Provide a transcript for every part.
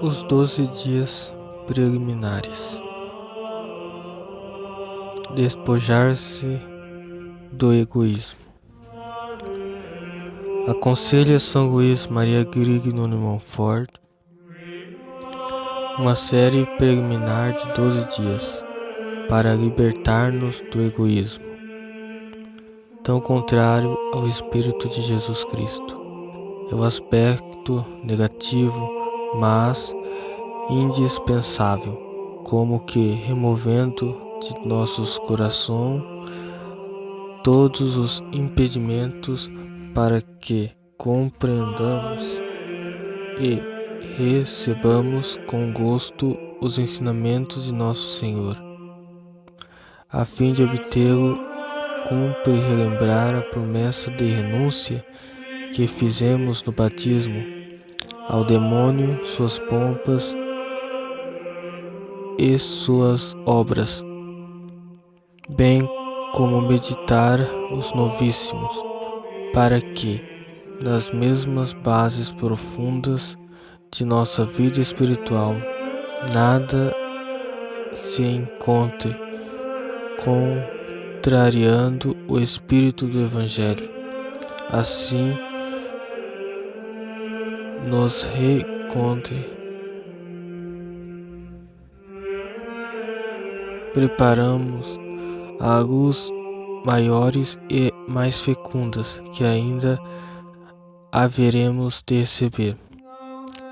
Os 12 dias preliminares. Despojar-se do egoísmo. Aconselha São Luís Maria Grignon de Montfort uma série preliminar de 12 dias para libertar-nos do egoísmo, tão contrário ao Espírito de Jesus Cristo. É o aspecto negativo, mas indispensável, como que removendo de nossos corações todos os impedimentos para que compreendamos e recebamos com gosto os ensinamentos de nosso Senhor. A fim de obtê-lo, cumpre relembrar a promessa de renúncia que fizemos no batismo ao demônio, suas pompas e suas obras, bem como meditar os novíssimos, para que, nas mesmas bases profundas de nossa vida espiritual, nada se encontre contrariando o espírito do Evangelho. Assim, nos preparamos a luz maiores e mais fecundas que ainda haveremos de receber.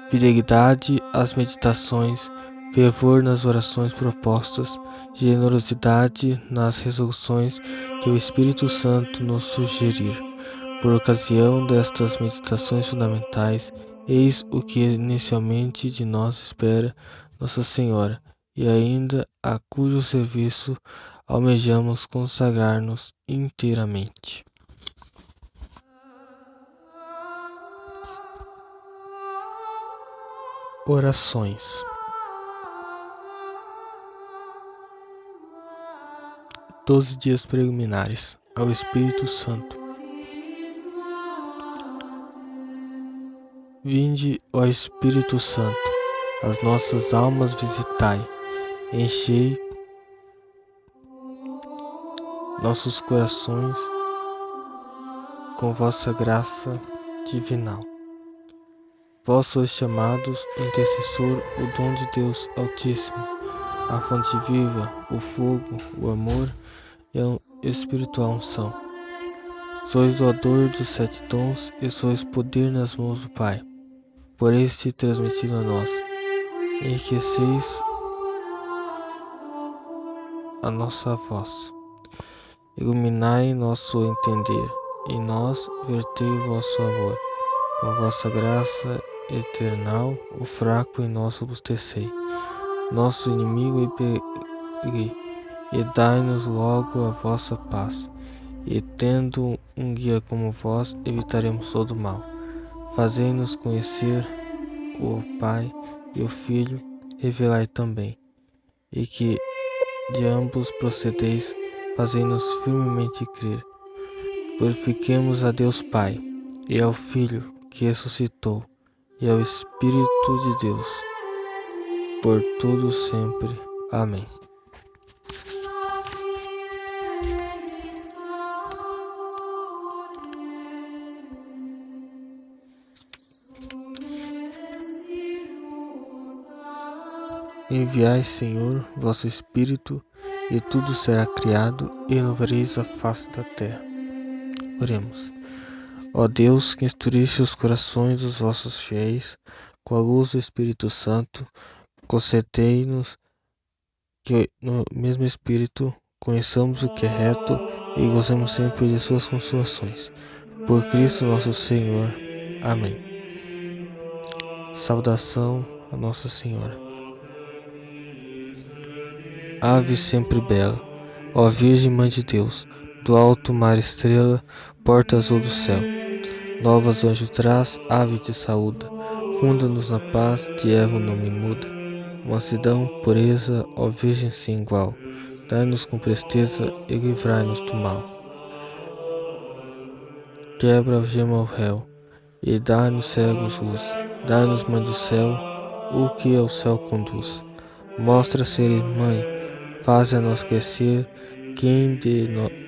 Fidelidade às meditações, fervor nas orações propostas, generosidade nas resoluções que o Espírito Santo nos sugerir. Por ocasião destas meditações fundamentais, eis o que inicialmente de nós espera Nossa Senhora, e ainda a cujo serviço almejamos consagrar-nos inteiramente. Orações. 12 dias preliminares ao Espírito Santo. Vinde, ó Espírito Santo, as nossas almas visitai, enchei nossos corações com vossa graça divinal. Vós sois chamados intercessor, o dom de Deus Altíssimo, a fonte viva, o fogo, o amor e a espiritual unção. Sois doador dos 7 dons e sois poder nas mãos do Pai. Por este transmitido a nós, enriqueceis a nossa voz. Iluminai nosso entender, em nós vertei o vosso amor. Com vossa graça eternal, o fraco em nós robustecei. Nosso inimigo impeli, e dai-nos logo a vossa paz. E tendo um guia como vós, evitaremos todo o mal. Fazei-nos conhecer o Pai e o Filho, revelai também. E que de ambos procedeis, fazei-nos firmemente crer. Glorifiquemos a Deus Pai, e ao Filho que ressuscitou, e ao Espírito de Deus, por todo sempre. Amém. Enviai, Senhor, vosso Espírito, e tudo será criado, e renovareis a face da terra. Oremos. Ó Deus, que instruísse os corações dos vossos fiéis com a luz do Espírito Santo, concedei-nos que no mesmo Espírito conheçamos o que é reto e gozemos sempre de suas consolações. Por Cristo nosso Senhor. Amém. Saudação a Nossa Senhora. Ave sempre bela, ó Virgem Mãe de Deus, do alto mar estrela, porta azul do céu. Novas o anjo traz, ave te saúda, funda-nos na paz, de Eva o nome muda. Mansidão, pureza, ó Virgem sem igual, dai-nos com presteza e livrai-nos do mal. Quebra a gema ao réu, e dá-nos cegos luz, dai-nos Mãe do céu, o que ao céu conduz. Mostra ser mãe, faze-nos crescer, quem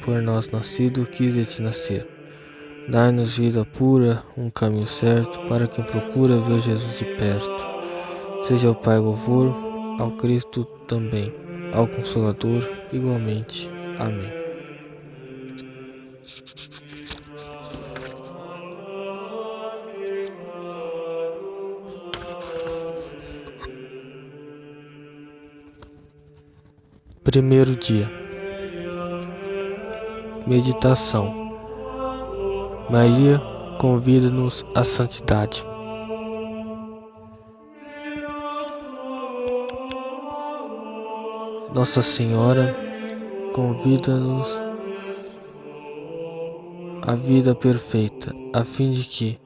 por nós nascido quis de ti nascer. Dai-nos vida pura, um caminho certo, para quem procura ver Jesus de perto. Seja ao Pai louvor, ao Cristo também, ao Consolador igualmente. Amém. Primeiro dia. Meditação. Maria convida-nos à santidade. Nossa Senhora convida-nos à vida perfeita, a fim de que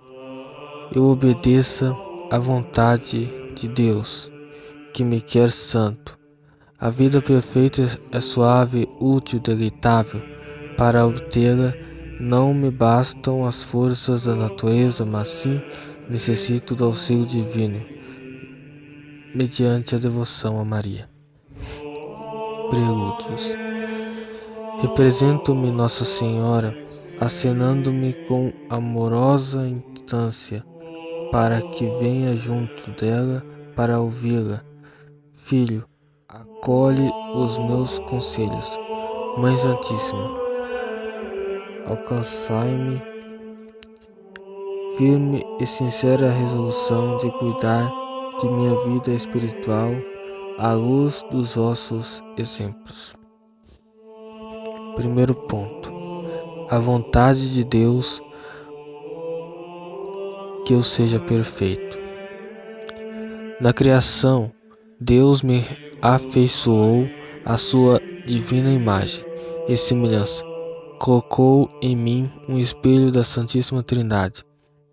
eu obedeça à vontade de Deus, que me quer santo. A vida perfeita é suave, útil, deleitável. Para obtê-la, não me bastam as forças da natureza, mas sim necessito do auxílio divino, mediante a devoção a Maria. Prelúdios. Represento-me Nossa Senhora, acenando-me com amorosa instância, para que venha junto dela para ouvi-la. Filho, acolhe os meus conselhos. Mãe Santíssima, alcançai-me firme e sincera resolução de cuidar de minha vida espiritual à luz dos vossos exemplos. Primeiro ponto. A vontade de Deus que eu seja perfeito. Na criação, Deus me afeiçoou à sua divina imagem e semelhança. Colocou em mim um espelho da Santíssima Trindade.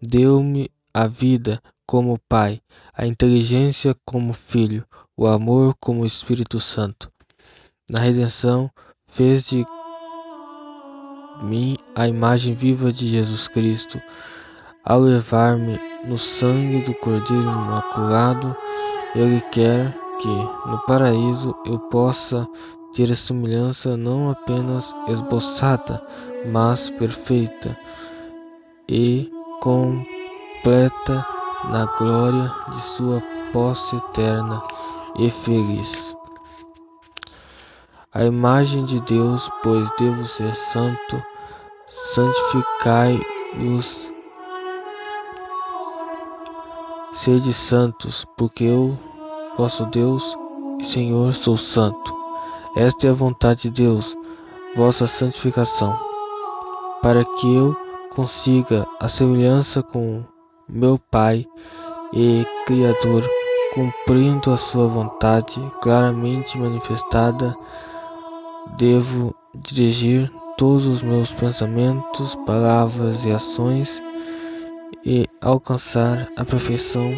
Deu-me a vida como Pai, a inteligência como Filho, o amor como Espírito Santo. Na redenção, fez de mim a imagem viva de Jesus Cristo. Ao levar-me no sangue do Cordeiro Imaculado, Ele quer que, no paraíso, eu possa ter a semelhança não apenas esboçada, mas perfeita e completa na glória de sua posse eterna e feliz. A imagem de Deus, pois devo ser santo, santificai-os. Sede santos, porque eu, vosso Deus e Senhor, sou santo. Esta é a vontade de Deus, vossa santificação, para que eu consiga a semelhança com meu Pai e Criador, cumprindo a sua vontade claramente manifestada. Devo dirigir todos os meus pensamentos, palavras e ações e alcançar a perfeição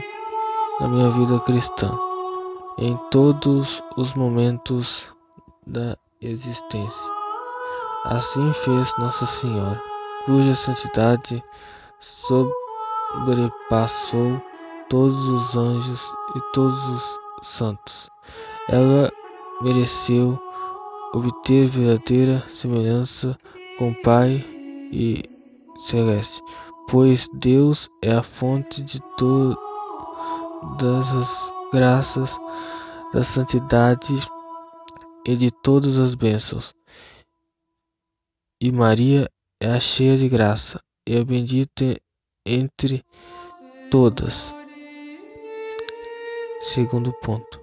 na minha vida cristã, em todos os momentos da existência. Assim fez Nossa Senhora, cuja santidade sobrepassou todos os anjos e todos os santos. Ela mereceu obter verdadeira semelhança com o Pai e Celeste, pois Deus é a fonte de todas as graças, da santidade e de todas as bênçãos. E Maria é a cheia de graça e a bendita entre todas. Segundo ponto.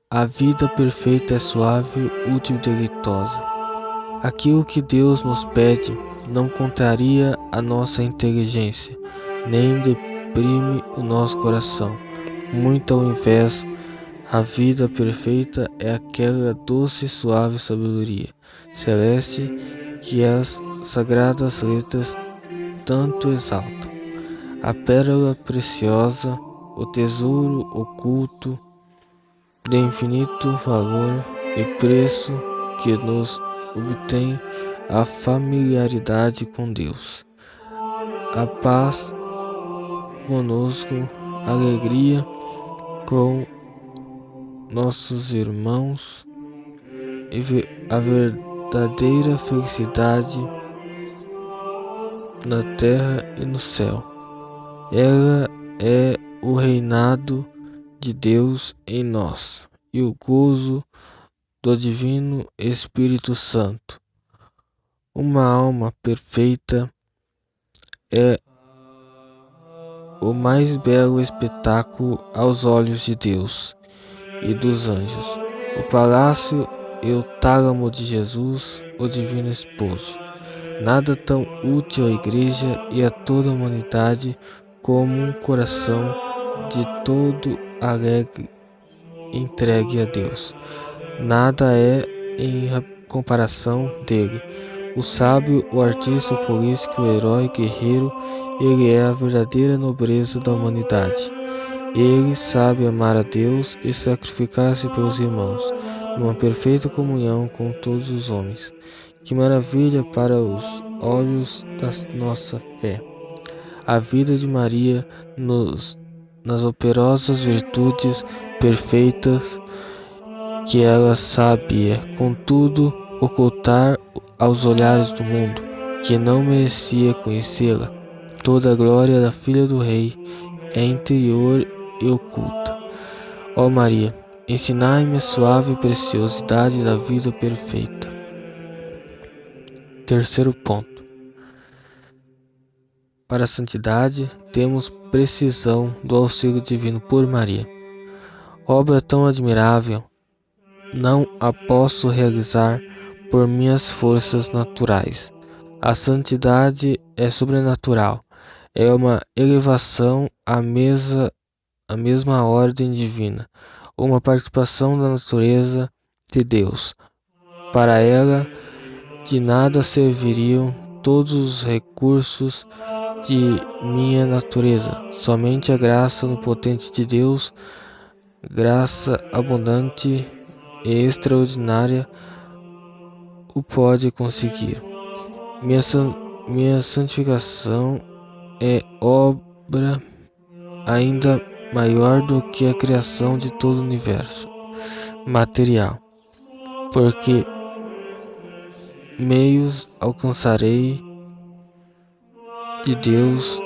A vida perfeita é suave, útil e deleitosa. Aquilo que Deus nos pede não contraria a nossa inteligência, nem deprime o nosso coração. Muito ao invés, a vida perfeita é aquela doce e suave sabedoria celeste que as sagradas letras tanto exaltam. A pérola preciosa, o tesouro oculto de infinito valor e preço que nos obtém a familiaridade com Deus. A paz conosco alegria com nossos irmãos e a verdadeira felicidade na terra e no céu. Ela é o reinado de Deus em nós e o gozo do Divino Espírito Santo. Uma alma perfeita é o mais belo espetáculo aos olhos de Deus e dos anjos. O palácio e o tálamo de Jesus, o Divino Esposo. Nada tão útil à Igreja e a toda a humanidade como um coração de todo alegre entregue a Deus. Nada é em comparação dele. O sábio, o artista, o político, o herói, guerreiro, ele é a verdadeira nobreza da humanidade. Ele sabe amar a Deus e sacrificar-se pelos irmãos, numa perfeita comunhão com todos os homens. Que maravilha para os olhos da nossa fé! A vida de Maria nas operosas virtudes perfeitas que ela sabia, contudo, ocultar aos olhares do mundo, que não merecia conhecê-la. Toda a glória da filha do rei é interior e oculta. Ó Maria, ensinai-me a suave preciosidade da vida perfeita. Terceiro ponto. Para a santidade, temos precisão do auxílio divino por Maria. Obra tão admirável, não a posso realizar por minhas forças naturais. A santidade é sobrenatural, é uma elevação à mesma ordem divina, uma participação da natureza de Deus. Para ela, de nada serviriam todos os recursos de minha natureza. Somente a graça onipotente de Deus, graça abundante e extraordinária, o pode conseguir. Minha santificação é obra ainda maior do que a criação de todo o universo material, porque meios alcançarei de Deus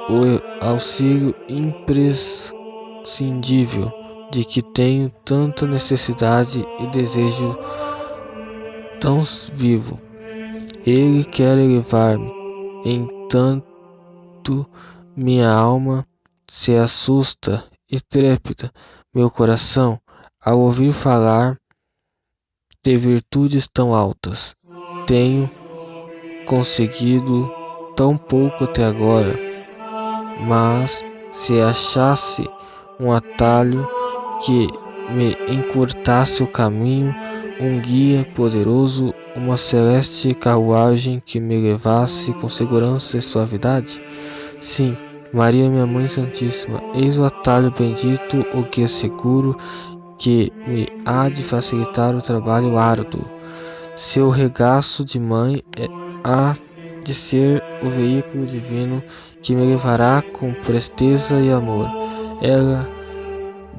o auxílio imprescindível de que tenho tanta necessidade e desejo tão vivo. Ele quer elevar-me, entanto minha alma se assusta e trépida meu coração ao ouvir falar de virtudes tão altas. Tenho conseguido tão pouco até agora, mas se achasse um atalho que me encurtasse o caminho, um guia poderoso, uma celeste carruagem que me levasse com segurança e suavidade? Sim, Maria, minha Mãe Santíssima, eis o atalho bendito, o guia seguro, que me há de facilitar o trabalho árduo. Seu regaço de mãe há de ser o veículo divino que me levará com presteza e amor. Ela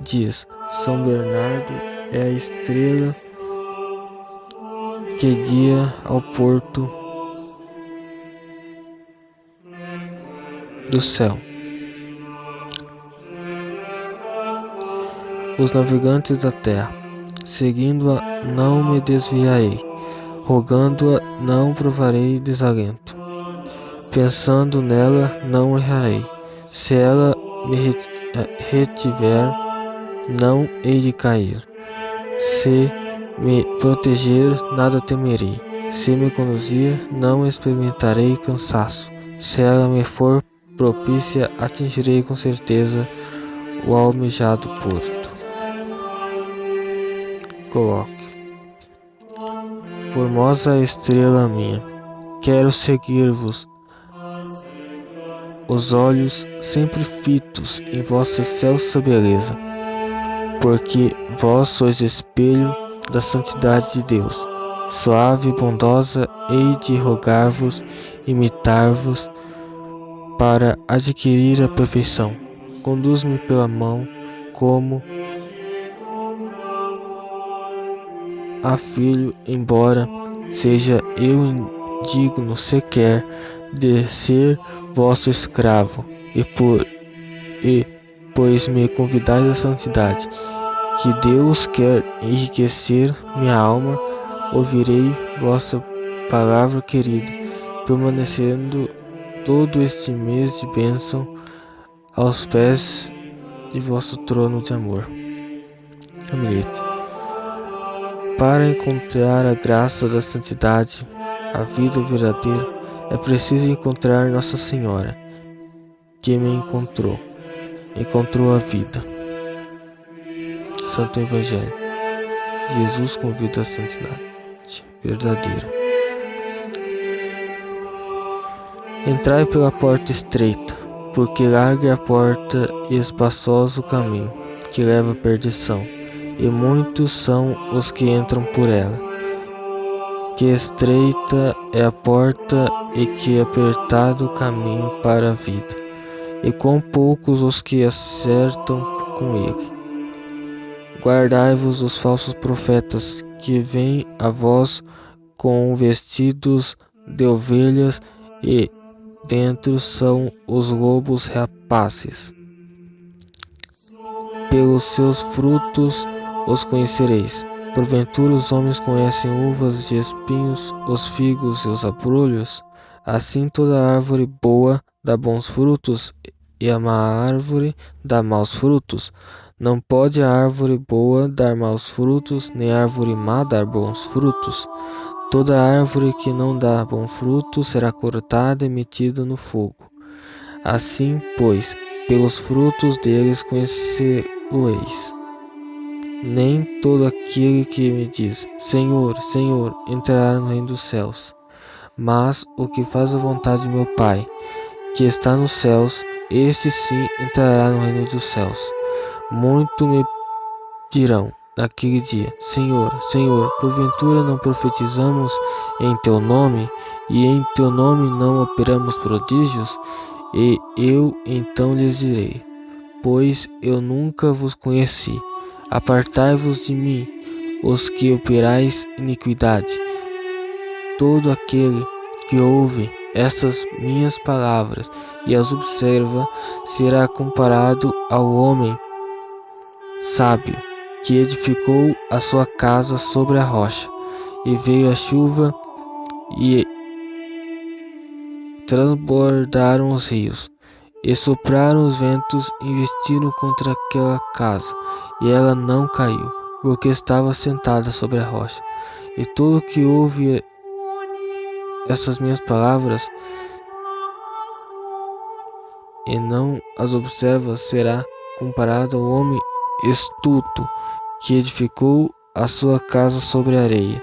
diz: São Bernardo é a estrela que guia ao porto do céu. Os navegantes da terra, seguindo-a, não me desviarei, rogando-a, não provarei desalento. Pensando nela, não errarei. Se ela me retiver, não hei de cair. Se me proteger, nada temerei. Se me conduzir, não experimentarei cansaço. Se ela me for propícia, atingirei com certeza o almejado porto. Coloque: Formosa estrela minha, quero seguir-vos, os olhos sempre fitos em vossa excelsa beleza, porque vós sois espelho da santidade de Deus. Suave e bondosa, hei de rogar-vos, imitar-vos, para adquirir a perfeição. conduz-me pela mão, como a filho, embora seja eu indigno sequer de ser vosso escravo, pois me convidais à santidade, que Deus quer enriquecer minha alma, ouvirei vossa palavra querida, permanecendo todo este mês de bênção aos pés de vosso trono de amor. Amilete. Para encontrar a graça da santidade, a vida verdadeira, é preciso encontrar Nossa Senhora, que me encontrou a vida. Santo Evangelho. Jesus convida a santidade verdadeira. Entrai pela porta estreita, porque larga é a porta e espaçoso o caminho que leva à perdição, e muitos são os que entram por ela. Que estreita é a porta e que apertado o caminho para a vida, e quão poucos os que acertam com ele. Guardai-vos dos falsos profetas, que vêm a vós com vestidos de ovelhas e dentro são os lobos rapazes. Pelos seus frutos os conhecereis. Porventura os homens conhecem uvas de espinhos, os figos e os abrolhos? Assim toda árvore boa dá bons frutos, e a má árvore dá maus frutos. Não pode a árvore boa dar maus frutos, nem a árvore má dar bons frutos. Toda árvore que não dá bom fruto será cortada e metida no fogo. Assim, pois, pelos frutos deles conhecereis. Nem todo aquele que me diz, Senhor, Senhor, entrará no reino dos céus, mas o que faz a vontade de meu Pai, que está nos céus, este sim entrará no reino dos céus. Muito me dirão naquele dia, Senhor, Senhor, porventura não profetizamos em teu nome, e em teu nome não operamos prodígios? E eu então lhes direi, pois eu nunca vos conheci. Apartai-vos de mim, os que operais iniquidade. Todo aquele que ouve estas minhas palavras e as observa será comparado ao homem sábio que edificou a sua casa sobre a rocha. E veio a chuva e transbordaram os rios, e sopraram os ventos, e investiram contra aquela casa, e ela não caiu, porque estava assentada sobre a rocha. E todo que ouve essas minhas palavras e não as observa será comparado ao homem astuto que edificou a sua casa sobre a areia.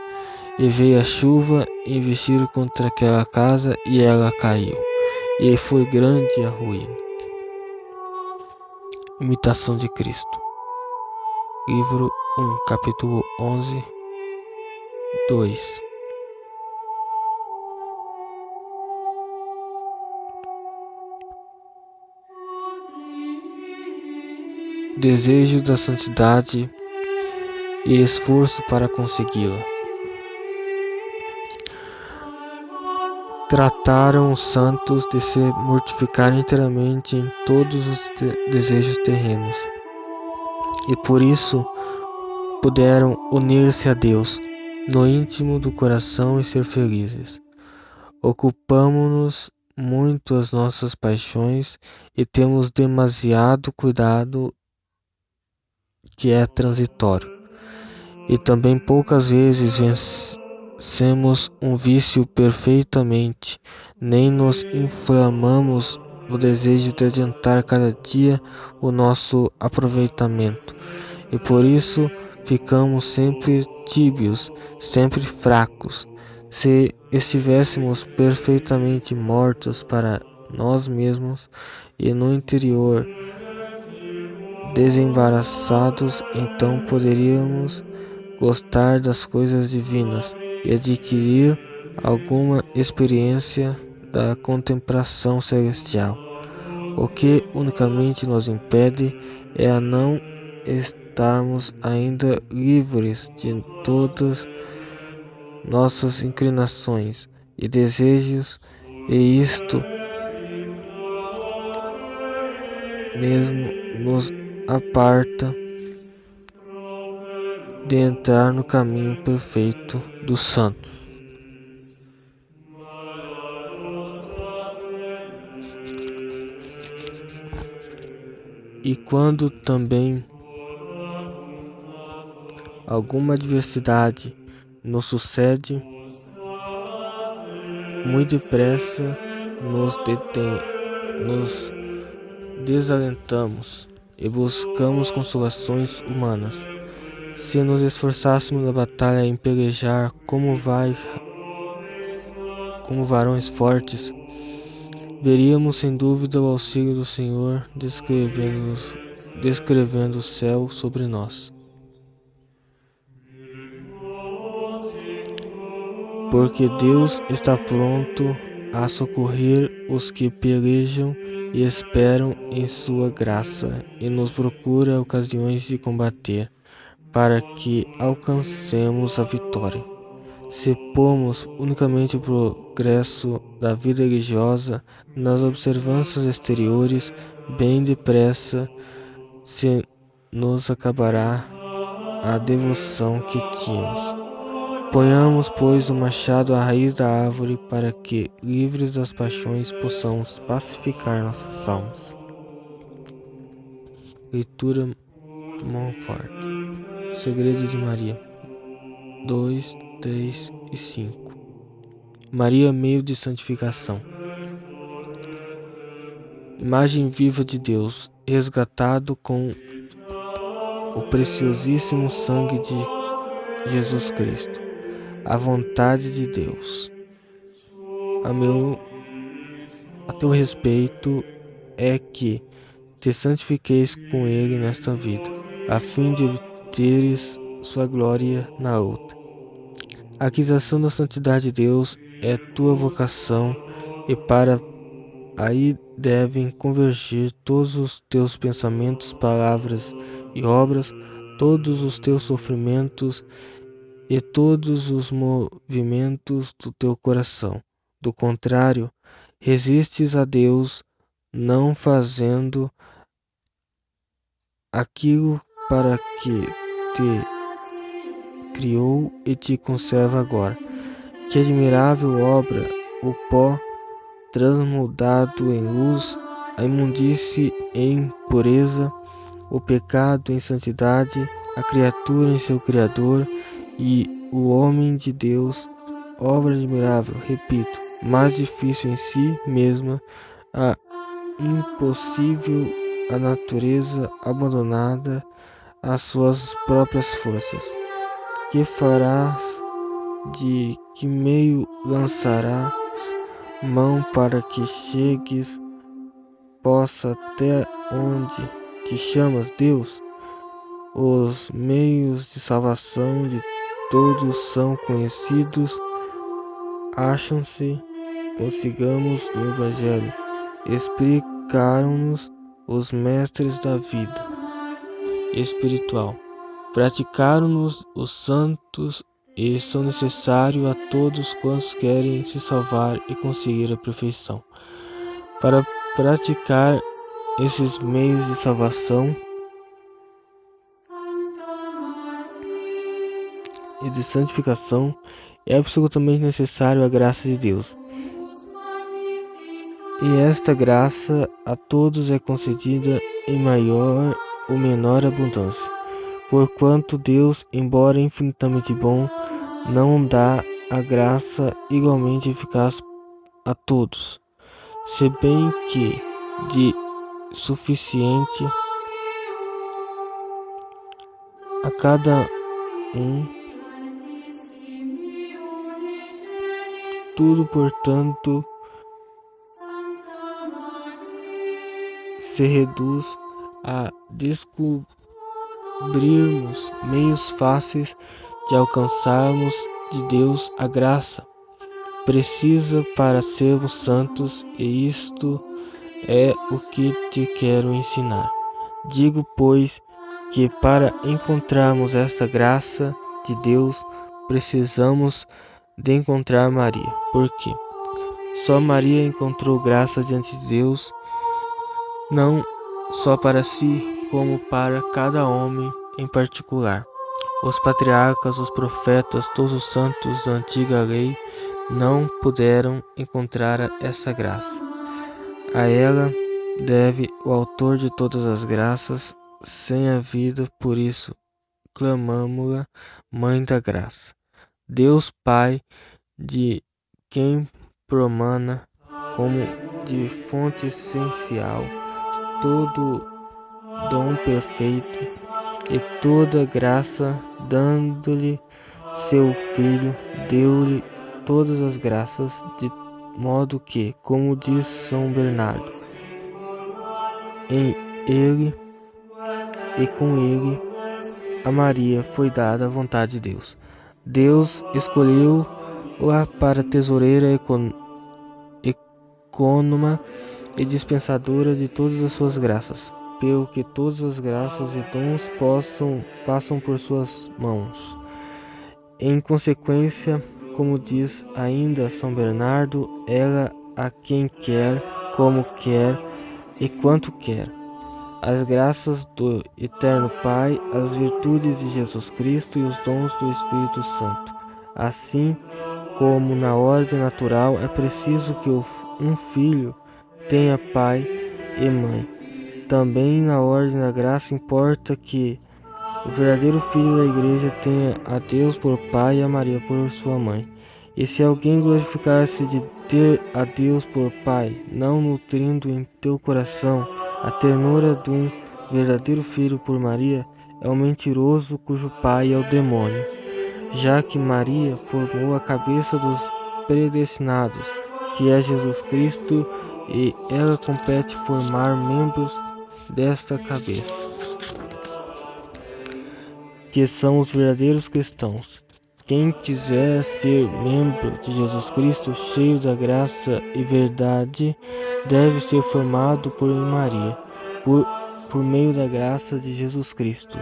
E veio a chuva, e investiram contra aquela casa, e ela caiu, e foi grande a ruína. Imitação de Cristo. Livro 1, capítulo 11, 2. Desejo da santidade e esforço para consegui-la. Trataram os santos de se mortificar inteiramente em todos os desejos terrenos, e por isso puderam unir-se a Deus no íntimo do coração e ser felizes. Ocupamo-nos muito as nossas paixões e temos demasiado cuidado que é transitório, e também poucas vezes vencemos um vício perfeitamente, nem nos inflamamos no desejo de adiantar cada dia o nosso aproveitamento, e por isso ficamos sempre tíbios, sempre fracos. Se estivéssemos perfeitamente mortos para nós mesmos e no interior desembaraçados, então poderíamos gostar das coisas divinas e adquirir alguma experiência da contemplação celestial. O que unicamente nos impede é a não estarmos ainda livres de todas nossas inclinações e desejos, e isto mesmo nos aparta de entrar no caminho perfeito dos santos. E quando também alguma adversidade nos sucede, muito depressa nos desalentamos e buscamos consolações humanas. Se nos esforçássemos na batalha em pelejar como varões fortes, veríamos sem dúvida o auxílio do Senhor descrevendo o céu sobre nós. Porque Deus está pronto a socorrer os que pelejam e esperam em sua graça, e nos procura ocasiões de combater, para que alcancemos a vitória. Se pomos unicamente o progresso da vida religiosa nas observâncias exteriores, bem depressa se nos acabará a devoção que tínhamos. Ponhamos, pois, o machado à raiz da árvore, para que, livres das paixões, possamos pacificar nossas almas. Leitura de Montfort. Segredo de Maria 2, 3 e 5. Maria, meio de santificação. Imagem viva de Deus, resgatado com o preciosíssimo sangue de Jesus Cristo. A vontade de Deus a teu respeito é que te santifiqueis com Ele nesta vida, a fim de obteres sua glória na outra. A aquisição da santidade de Deus é tua vocação, e para aí devem convergir todos os teus pensamentos, palavras e obras, todos os teus sofrimentos e todos os movimentos do teu coração. Do contrário, resistes a Deus, não fazendo aquilo para que te criou e te conserva agora. Que admirável obra, o pó transmudado em luz, a imundície em pureza, o pecado em santidade, a criatura em seu Criador e o homem de Deus, obra admirável, repito, mas difícil em si mesma, a impossível, a natureza abandonada às suas próprias forças. Que farás? De que meio lançarás mão para que chegues possa até onde te chamas, Deus? Os meios de salvação de todos são conhecidos, acham-se, consigamos do Evangelho, explicaram-nos os mestres da vida espiritual, praticaram-nos os santos e são necessários a todos quantos querem se salvar e conseguir a perfeição. Para praticar esses meios de salvação e de santificação, é absolutamente necessário a graça de Deus. E esta graça a todos é concedida em maior ou menor abundância, porquanto Deus, embora infinitamente bom, não dá a graça igualmente eficaz a todos, se bem que de suficiente a cada um. Tudo, portanto, se reduz a descobrirmos meios fáceis de alcançarmos de Deus a graça precisa para sermos santos, e isto é o que te quero ensinar. Digo, pois, que para encontrarmos esta graça de Deus, precisamos de encontrar Maria. Por quê? Só Maria encontrou graça diante de Deus, não só para si, como para cada homem em particular. Os patriarcas, os profetas, todos os santos da antiga lei não puderam encontrar essa graça. A ela deve o autor de todas as graças, sem a vida, por isso clamamo-la Mãe da Graça. Deus Pai, de quem promana como de fonte essencial todo dom perfeito e toda graça, dando-lhe seu Filho, deu-lhe todas as graças, de modo que, como diz São Bernardo, em ele e com ele a Maria foi dada a vontade de Deus. Deus escolheu-a para tesoureira ecônoma e dispensadora de todas as suas graças, pelo que todas as graças e dons passam por suas mãos. Em consequência, como diz ainda São Bernardo, ela a quem quer, como quer e quanto quer. As graças do Eterno Pai, as virtudes de Jesus Cristo e os dons do Espírito Santo. Assim como na ordem natural é preciso que um filho tenha pai e mãe, também na ordem da graça importa que o verdadeiro filho da igreja tenha a Deus por pai e a Maria por sua mãe. E se alguém glorificar-se de ter a Deus por pai, não nutrindo em teu coração a ternura de um verdadeiro filho por Maria, é um mentiroso cujo pai é o demônio, já que Maria formou a cabeça dos predestinados, que é Jesus Cristo, e ela compete formar membros desta cabeça, que são os verdadeiros cristãos. Quem quiser ser membro de Jesus Cristo, cheio da graça e verdade, deve ser formado por Maria, por meio da graça de Jesus Cristo,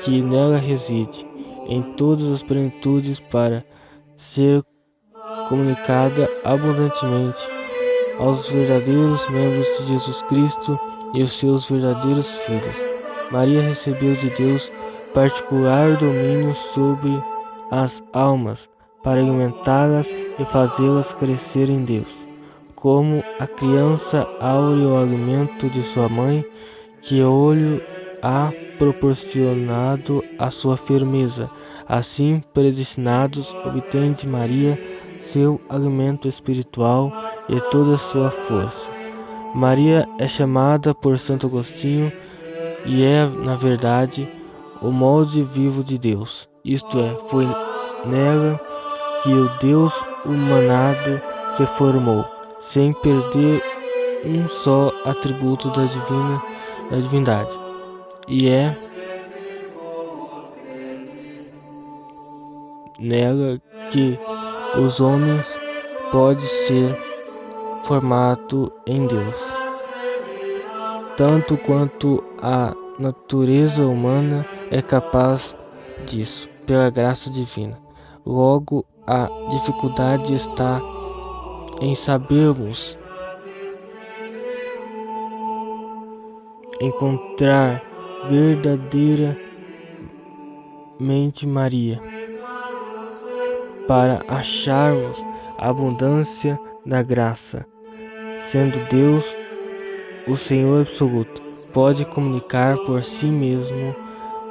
que nela reside, em todas as plenitudes, para ser comunicada abundantemente aos verdadeiros membros de Jesus Cristo e os seus verdadeiros filhos. Maria recebeu de Deus particular domínio sobre as almas, para alimentá-las e fazê-las crescer em Deus. Como a criança aure o alimento de sua mãe, que olho há proporcionado a sua firmeza, assim predestinados obtém de Maria seu alimento espiritual e toda a sua força. Maria é chamada por Santo Agostinho e é, na verdade, o molde vivo de Deus. Isto é, foi nela que o Deus humanado se formou, sem perder um só atributo da divindade. E é nela que os homens podem ser formados em Deus, tanto quanto a natureza humana é capaz disso, pela graça divina. Logo, a dificuldade está em sabermos encontrar verdadeiramente Maria, para acharmos a abundância da graça, sendo Deus o Senhor absoluto, pode comunicar por si mesmo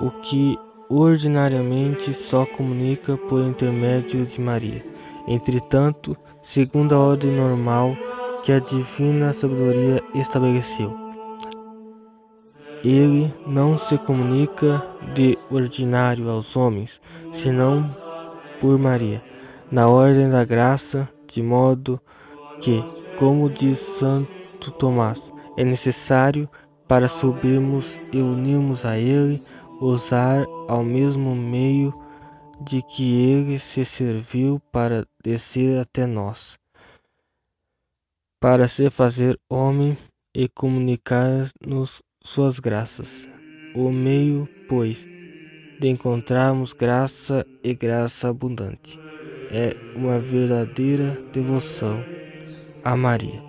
o que ordinariamente só comunica por intermédio de Maria. Entretanto, segundo a ordem normal que a divina sabedoria estabeleceu, ele não se comunica de ordinário aos homens, senão por Maria, na ordem da graça, de modo que, como diz Santo Tomás, é necessário, para subirmos e unirmos a ele, usar ao mesmo meio de que ele se serviu para descer até nós, para se fazer homem e comunicar-nos suas graças. O meio, pois, de encontrarmos graça e graça abundante é uma verdadeira devoção a Maria.